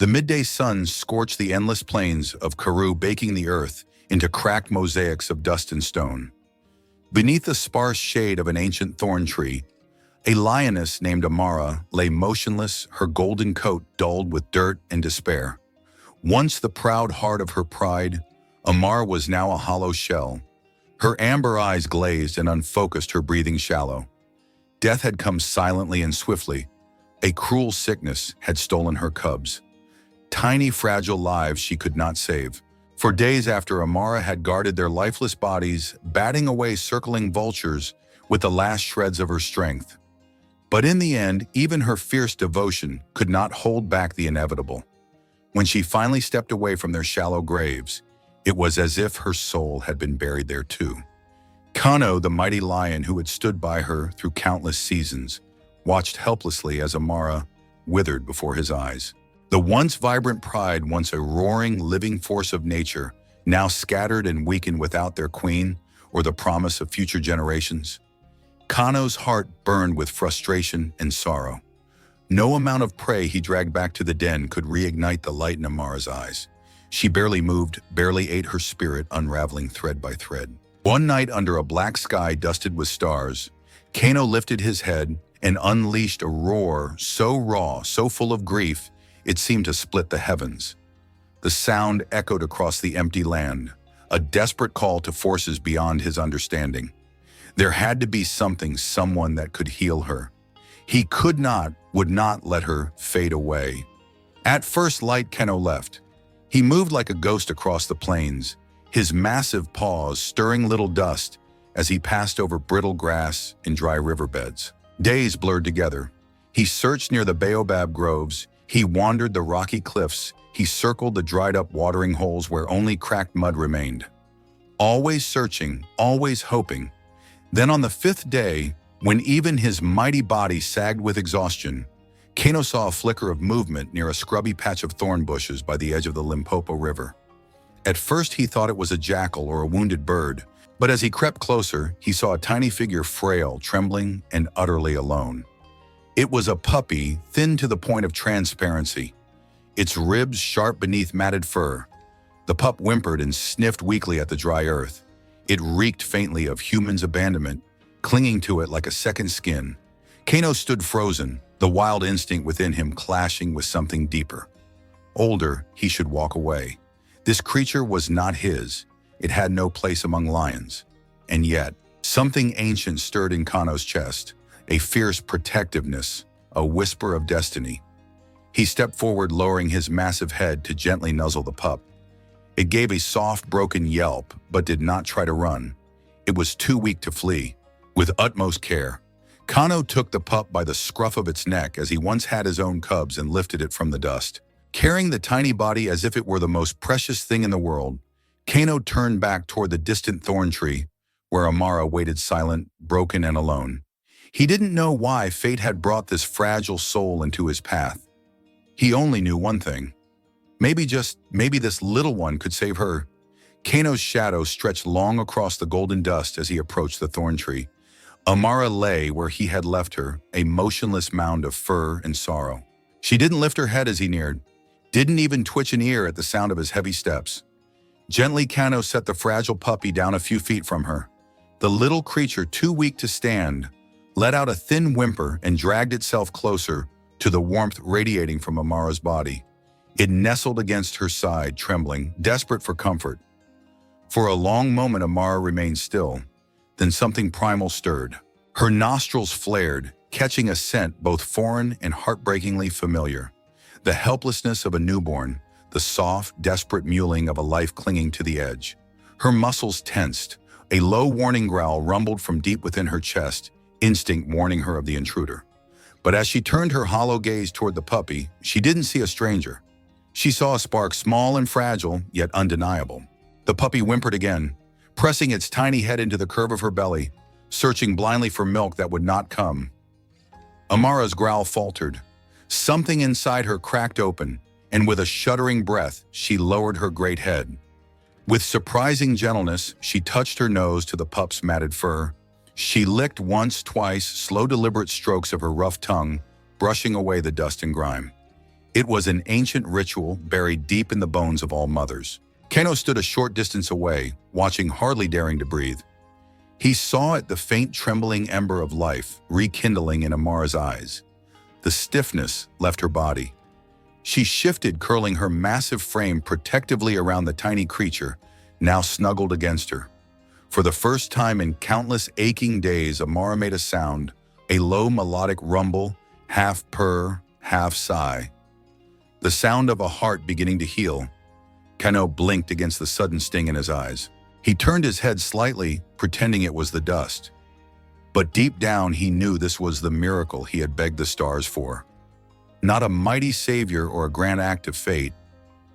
The midday sun scorched the endless plains of Karoo, baking the earth into cracked mosaics of dust and stone. Beneath the sparse shade of an ancient thorn tree, a lioness named Amara lay motionless, her golden coat dulled with dirt and despair. Once the proud heart of her pride, Amara was now a hollow shell. Her amber eyes glazed and unfocused, her breathing shallow. Death had come silently and swiftly. A cruel sickness had stolen her cubs. Tiny, fragile lives she could not save. For days after, Amara had guarded their lifeless bodies, batting away circling vultures with the last shreds of her strength. But in the end, even her fierce devotion could not hold back the inevitable. When she finally stepped away from their shallow graves, it was as if her soul had been buried there too. Kano, the mighty lion who had stood by her through countless seasons, watched helplessly as Amara withered before his eyes. The once vibrant pride, once a roaring, living force of nature, now scattered and weakened without their queen or the promise of future generations. Kano's heart burned with frustration and sorrow. No amount of prey he dragged back to the den could reignite the light in Amara's eyes. She barely moved, barely ate her spirit, unraveling thread by thread. One night, under a black sky dusted with stars, Kano lifted his head and unleashed a roar so raw, so full of grief, it seemed to split the heavens. The sound echoed across the empty land, a desperate call to forces beyond his understanding. There had to be something, someone that could heal her. He could not, would not let her fade away. At first light, Kano left. He moved like a ghost across the plains, his massive paws stirring little dust as he passed over brittle grass and dry riverbeds. Days blurred together. He searched near the baobab groves, he wandered the rocky cliffs, he circled the dried-up watering holes where only cracked mud remained. Always searching, always hoping. Then on the fifth day, when even his mighty body sagged with exhaustion, Kano saw a flicker of movement near a scrubby patch of thorn bushes by the edge of the Limpopo River. At first he thought it was a jackal or a wounded bird, but as he crept closer, he saw a tiny figure, frail, trembling, and utterly alone. It was a puppy, thin to the point of transparency, its ribs sharp beneath matted fur. The pup whimpered and sniffed weakly at the dry earth. It reeked faintly of humans' abandonment, clinging to it like a second skin. Kano stood frozen, the wild instinct within him clashing with something deeper. Older, he should walk away. This creature was not his. It had no place among lions. And yet, something ancient stirred in Kano's chest, a fierce protectiveness, a whisper of destiny. He stepped forward, lowering his massive head to gently nuzzle the pup. It gave a soft, broken yelp, but did not try to run. It was too weak to flee. With utmost care, Kano took the pup by the scruff of its neck as he once had his own cubs and lifted it from the dust. Carrying the tiny body as if it were the most precious thing in the world, Kano turned back toward the distant thorn tree, where Amara waited silent, broken, and alone. He didn't know why fate had brought this fragile soul into his path. He only knew one thing. Maybe this little one could save her. Kano's shadow stretched long across the golden dust as he approached the thorn tree. Amara lay where he had left her, a motionless mound of fur and sorrow. She didn't lift her head as he neared, didn't even twitch an ear at the sound of his heavy steps. Gently, Kano set the fragile puppy down a few feet from her. The little creature, too weak to stand, let out a thin whimper and dragged itself closer to the warmth radiating from Amara's body. It nestled against her side, trembling, desperate for comfort. For a long moment, Amara remained still. Then something primal stirred. Her nostrils flared, catching a scent both foreign and heartbreakingly familiar. The helplessness of a newborn, the soft, desperate mewling of a life clinging to the edge. Her muscles tensed. A low warning growl rumbled from deep within her chest, instinct warning her of the intruder. But as she turned her hollow gaze toward the puppy, she didn't see a stranger. She saw a spark, small and fragile, yet undeniable. The puppy whimpered again, pressing its tiny head into the curve of her belly, searching blindly for milk that would not come. Amara's growl faltered. Something inside her cracked open, and with a shuddering breath, she lowered her great head. With surprising gentleness, she touched her nose to the pup's matted fur. She licked once, twice, slow, deliberate strokes of her rough tongue, brushing away the dust and grime. It was an ancient ritual buried deep in the bones of all mothers. Kano stood a short distance away, watching, hardly daring to breathe. He saw it, the faint trembling ember of life rekindling in Amara's eyes. The stiffness left her body. She shifted, curling her massive frame protectively around the tiny creature, now snuggled against her. For the first time in countless aching days, Amara made a sound, a low melodic rumble, half purr, half sigh. The sound of a heart beginning to heal. Kano blinked against the sudden sting in his eyes. He turned his head slightly, pretending it was the dust. But deep down, he knew this was the miracle he had begged the stars for. Not a mighty savior or a grand act of fate,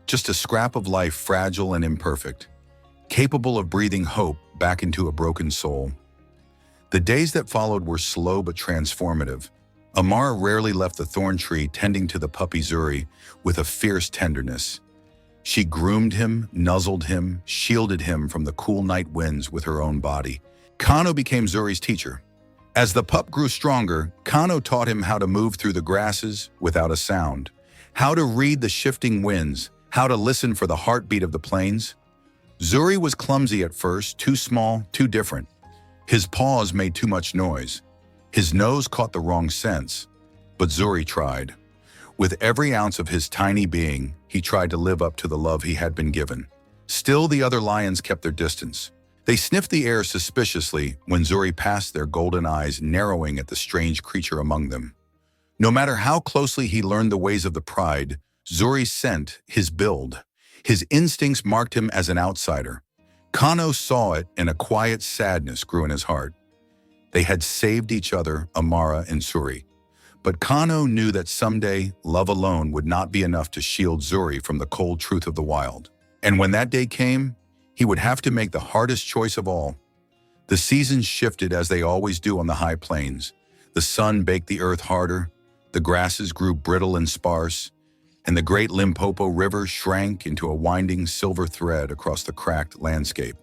just a scrap of life, fragile and imperfect, capable of breathing hope back into a broken soul. The days that followed were slow but transformative. Amara rarely left the thorn tree, tending to the puppy Zuri with a fierce tenderness. She groomed him, nuzzled him, shielded him from the cool night winds with her own body. Kano became Zuri's teacher. As the pup grew stronger, Kano taught him how to move through the grasses without a sound, how to read the shifting winds, how to listen for the heartbeat of the plains. Zuri was clumsy at first, too small, too different. His paws made too much noise. His nose caught the wrong scents. But Zuri tried. With every ounce of his tiny being, he tried to live up to the love he had been given. Still, the other lions kept their distance. They sniffed the air suspiciously when Zuri passed, their golden eyes narrowing at the strange creature among them. No matter how closely he learned the ways of the pride, Zuri's scent, his build, his instincts marked him as an outsider. Kano saw it, and a quiet sadness grew in his heart. They had saved each other, Amara and Zuri. But Kano knew that someday, love alone would not be enough to shield Zuri from the cold truth of the wild. And when that day came, he would have to make the hardest choice of all. The seasons shifted as they always do on the high plains. The sun baked the earth harder, the grasses grew brittle and sparse, and the great Limpopo River shrank into a winding silver thread across the cracked landscape.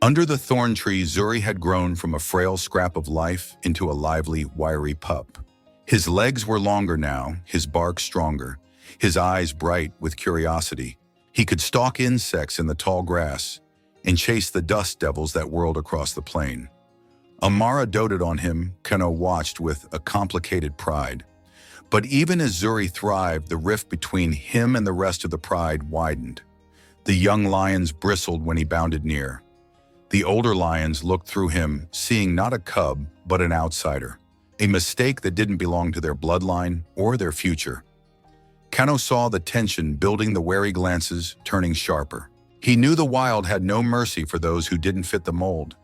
Under the thorn tree, Zuri had grown from a frail scrap of life into a lively, wiry pup. His legs were longer now, his bark stronger, his eyes bright with curiosity. He could stalk insects in the tall grass and chase the dust devils that whirled across the plain. Amara doted on him, Kano watched with a complicated pride. But even as Zuri thrived, the rift between him and the rest of the pride widened. The young lions bristled when he bounded near. The older lions looked through him, seeing not a cub, but an outsider. A mistake that didn't belong to their bloodline or their future. Kano saw the tension building, the wary glances turning sharper. He knew the wild had no mercy for those who didn't fit the mold.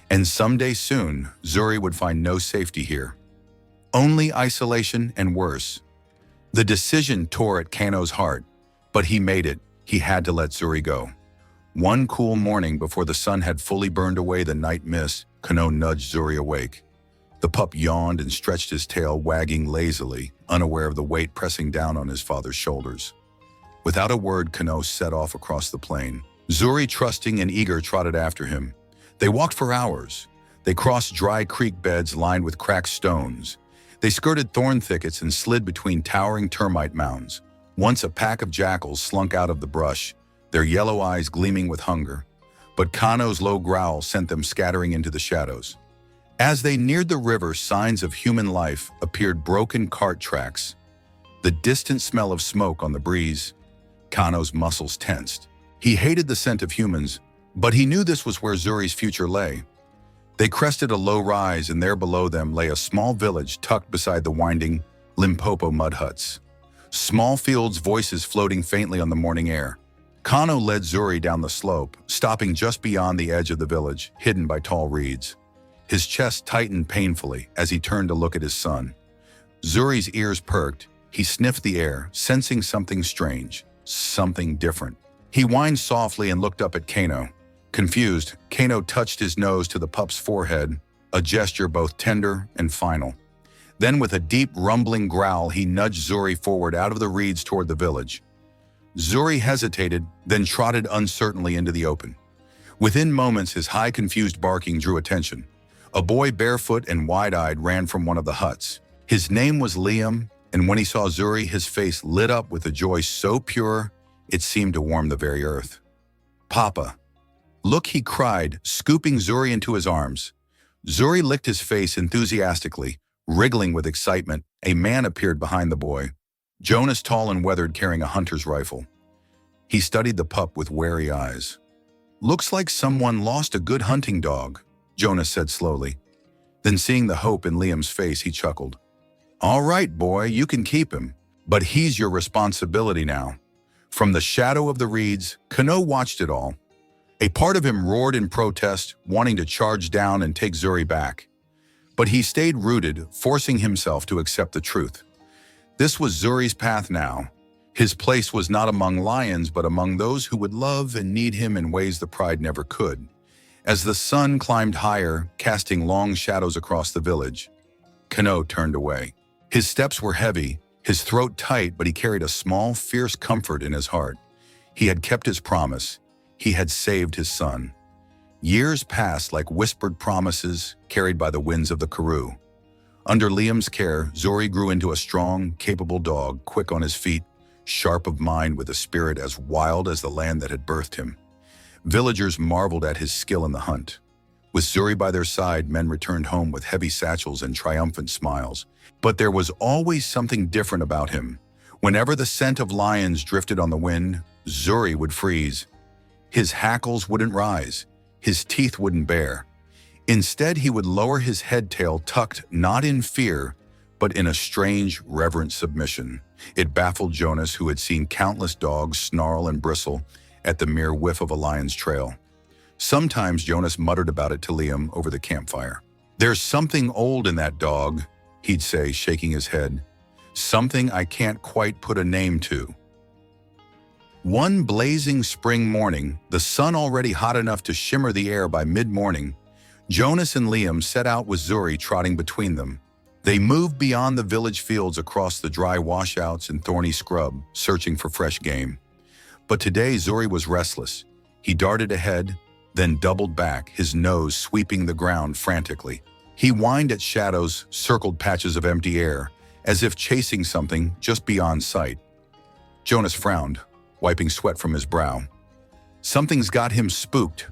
And someday soon, Zuri would find no safety here. Only isolation and worse. The decision tore at Kano's heart, but he made it. He had to let Zuri go. One cool morning, before the sun had fully burned away the night mist, Kano nudged Zuri awake. The pup yawned and stretched his tail, wagging lazily, unaware of the weight pressing down on his father's shoulders. Without a word, Kano set off across the plain. Zuri, trusting and eager, trotted after him. They walked for hours. They crossed dry creek beds lined with cracked stones. They skirted thorn thickets and slid between towering termite mounds. Once a pack of jackals slunk out of the brush, their yellow eyes gleaming with hunger. But Kano's low growl sent them scattering into the shadows. As they neared the river, signs of human life appeared: broken cart tracks, the distant smell of smoke on the breeze. Kano's muscles tensed. He hated the scent of humans, but he knew this was where Zuri's future lay. They crested a low rise, and there below them lay a small village tucked beside the winding Limpopo mud huts. Small fields, voices floating faintly on the morning air. Kano led Zuri down the slope, stopping just beyond the edge of the village, hidden by tall reeds. His chest tightened painfully as he turned to look at his son. Zuri's ears perked. He sniffed the air, sensing something strange, something different. He whined softly and looked up at Kano. Confused, Kano touched his nose to the pup's forehead, a gesture both tender and final. Then, with a deep, rumbling growl, he nudged Zuri forward out of the reeds toward the village. Zuri hesitated, then trotted uncertainly into the open. Within moments, his high, confused barking drew attention. A boy, barefoot and wide-eyed, ran from one of the huts. His name was Liam, and when he saw Zuri, his face lit up with a joy so pure it seemed to warm the very earth. "Papa, look," he cried, scooping Zuri into his arms. Zuri licked his face enthusiastically, wriggling with excitement. A man appeared behind the boy, Jonas, tall and weathered, carrying a hunter's rifle. He studied the pup with wary eyes. "Looks like someone lost a good hunting dog," Jonas said slowly. Then, seeing the hope in Liam's face, he chuckled. "All right, boy, you can keep him, but he's your responsibility now." From the shadow of the reeds, Kano watched it all. A part of him roared in protest, wanting to charge down and take Zuri back. But he stayed rooted, forcing himself to accept the truth. This was Zuri's path now. His place was not among lions, but among those who would love and need him in ways the pride never could. As the sun climbed higher, casting long shadows across the village, Kano turned away. His steps were heavy, his throat tight, but he carried a small, fierce comfort in his heart. He had kept his promise. He had saved his son. Years passed like whispered promises carried by the winds of the Karoo. Under Liam's care, Zuri grew into a strong, capable dog, quick on his feet, sharp of mind, with a spirit as wild as the land that had birthed him. Villagers marveled at his skill in the hunt. With Zuri by their side, men returned home with heavy satchels and triumphant smiles. But there was always something different about him. Whenever the scent of lions drifted on the wind, Zuri would freeze. His hackles wouldn't rise. His teeth wouldn't bare. Instead, he would lower his head tail, tucked not in fear, but in a strange, reverent submission. It baffled Jonas, who had seen countless dogs snarl and bristle at the mere whiff of a lion's trail. Sometimes Jonas muttered about it to Liam over the campfire. "There's something old in that dog," he'd say, shaking his head. "Something I can't quite put a name to." One blazing spring morning, the sun already hot enough to shimmer the air by mid-morning, Jonas and Liam set out with Zuri trotting between them. They moved beyond the village fields, across the dry washouts and thorny scrub, searching for fresh game. But today Zuri was restless. He darted ahead, then doubled back, his nose sweeping the ground frantically. He whined at shadows, circled patches of empty air, as if chasing something just beyond sight. Jonas frowned, wiping sweat from his brow. Something's got him spooked.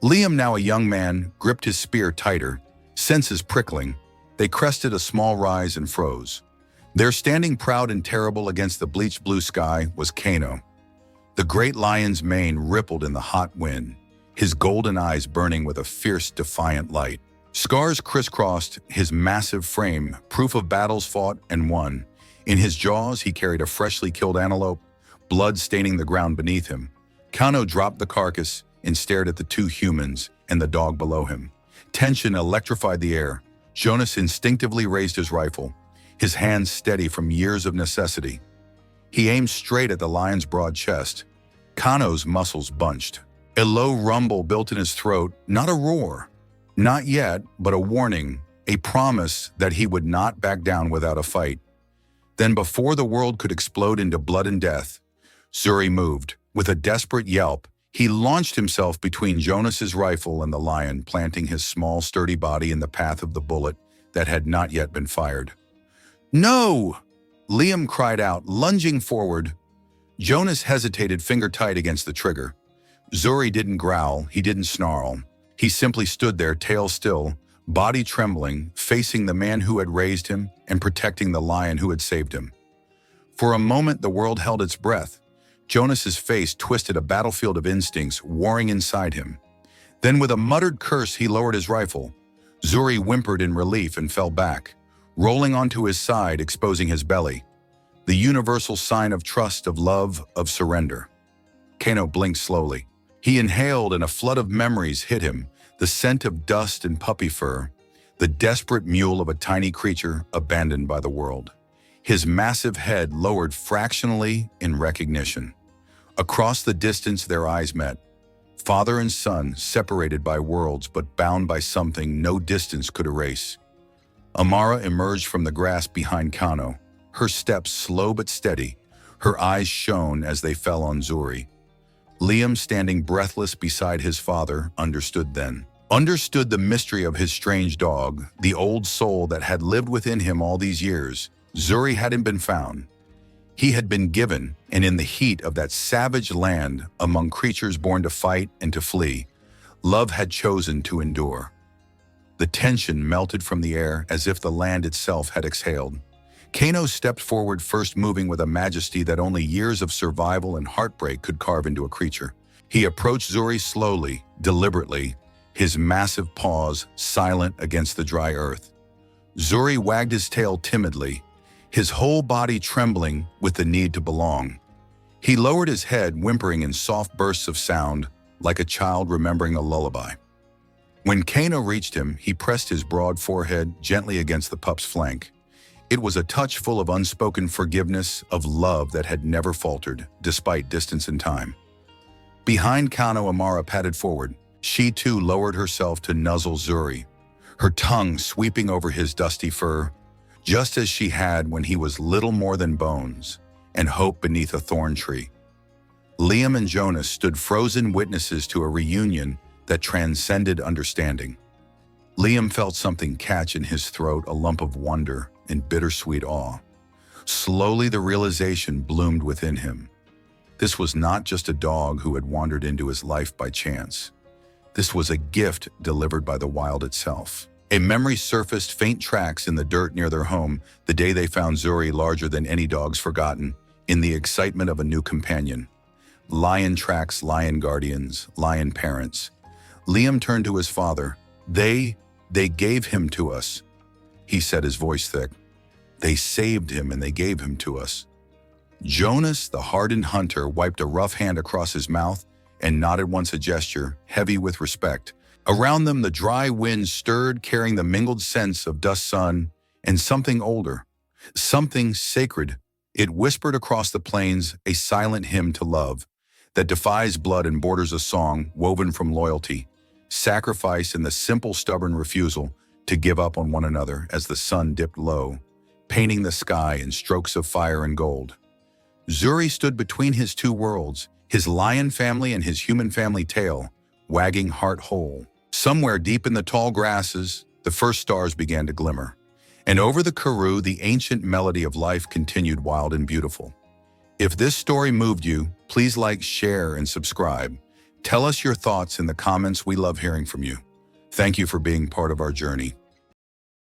Liam, now a young man, gripped his spear tighter, senses prickling. They crested a small rise and froze. There, standing proud and terrible against the bleached blue sky, was Kano. The great lion's mane rippled in the hot wind, his golden eyes burning with a fierce, defiant light. Scars crisscrossed his massive frame, proof of battles fought and won. In his jaws, he carried a freshly killed antelope, blood staining the ground beneath him. Kano dropped the carcass and stared at the two humans and the dog below him. Tension electrified the air. Jonas instinctively raised his rifle, his hands steady from years of necessity. He aimed straight at the lion's broad chest. Kano's muscles bunched. A low rumble built in his throat, not a roar. Not yet, but a warning, a promise that he would not back down without a fight. Then, before the world could explode into blood and death, Zuri moved. With a desperate yelp, he launched himself between Jonas's rifle and the lion, planting his small, sturdy body in the path of the bullet that had not yet been fired. "No!" Liam cried out, lunging forward. Jonas hesitated, finger tight against the trigger. Zuri didn't growl, he didn't snarl. He simply stood there, tail still, body trembling, facing the man who had raised him and protecting the lion who had saved him. For a moment, the world held its breath. Jonas's face twisted, a battlefield of instincts warring inside him. Then, with a muttered curse, he lowered his rifle. Zuri whimpered in relief and fell back, rolling onto his side, exposing his belly. The universal sign of trust, of love, of surrender. Kano blinked slowly. He inhaled and a flood of memories hit him, the scent of dust and puppy fur, the desperate mewl of a tiny creature abandoned by the world. His massive head lowered fractionally in recognition. Across the distance, their eyes met. Father and son, separated by worlds but bound by something no distance could erase. Amara emerged from the grass behind Kano, her steps slow but steady. Her eyes shone as they fell on Zuri. Liam, standing breathless beside his father, understood then. Understood the mystery of his strange dog, the old soul that had lived within him all these years. Zuri hadn't been found. He had been given, and in the heat of that savage land, among creatures born to fight and to flee, love had chosen to endure. The tension melted from the air as if the land itself had exhaled. Kano stepped forward, first, moving with a majesty that only years of survival and heartbreak could carve into a creature. He approached Zuri slowly, deliberately, his massive paws silent against the dry earth. Zuri wagged his tail timidly, his whole body trembling with the need to belong. He lowered his head, whimpering in soft bursts of sound, like a child remembering a lullaby. When Kano reached him, he pressed his broad forehead gently against the pup's flank. It was a touch full of unspoken forgiveness, of love that had never faltered, despite distance and time. Behind Kano, Amara padded forward. She too lowered herself to nuzzle Zuri, her tongue sweeping over his dusty fur, just as she had when he was little more than bones and hope beneath a thorn tree. Liam and Jonas stood frozen witnesses to a reunion that transcended understanding. Liam felt something catch in his throat, a lump of wonder and bittersweet awe. Slowly the realization bloomed within him. This was not just a dog who had wandered into his life by chance. This was a gift delivered by the wild itself. A memory surfaced, faint tracks in the dirt near their home, the day they found Zuri, larger than any dogs forgotten, in the excitement of a new companion. Lion tracks, lion guardians, lion parents. Liam turned to his father. They gave him to us, he said, his voice thick. They saved him and they gave him to us. Jonas, the hardened hunter, wiped a rough hand across his mouth and nodded once, a gesture heavy with respect. Around them, the dry wind stirred, carrying the mingled scents of dust, sun, and something older, something sacred. It whispered across the plains, a silent hymn to love that defies blood and borders a song woven from loyalty, sacrifice, and the simple, stubborn refusal to give up on one another as the sun dipped low, painting the sky in strokes of fire and gold. Zuri stood between his two worlds, his lion family and his human family, tail wagging heart whole. Somewhere deep in the tall grasses, the first stars began to glimmer, and over the Karoo, the ancient melody of life continued, wild and beautiful. If this story moved you, please like, share, and subscribe. Tell us your thoughts in the comments. We love hearing from you. Thank you for being part of our journey.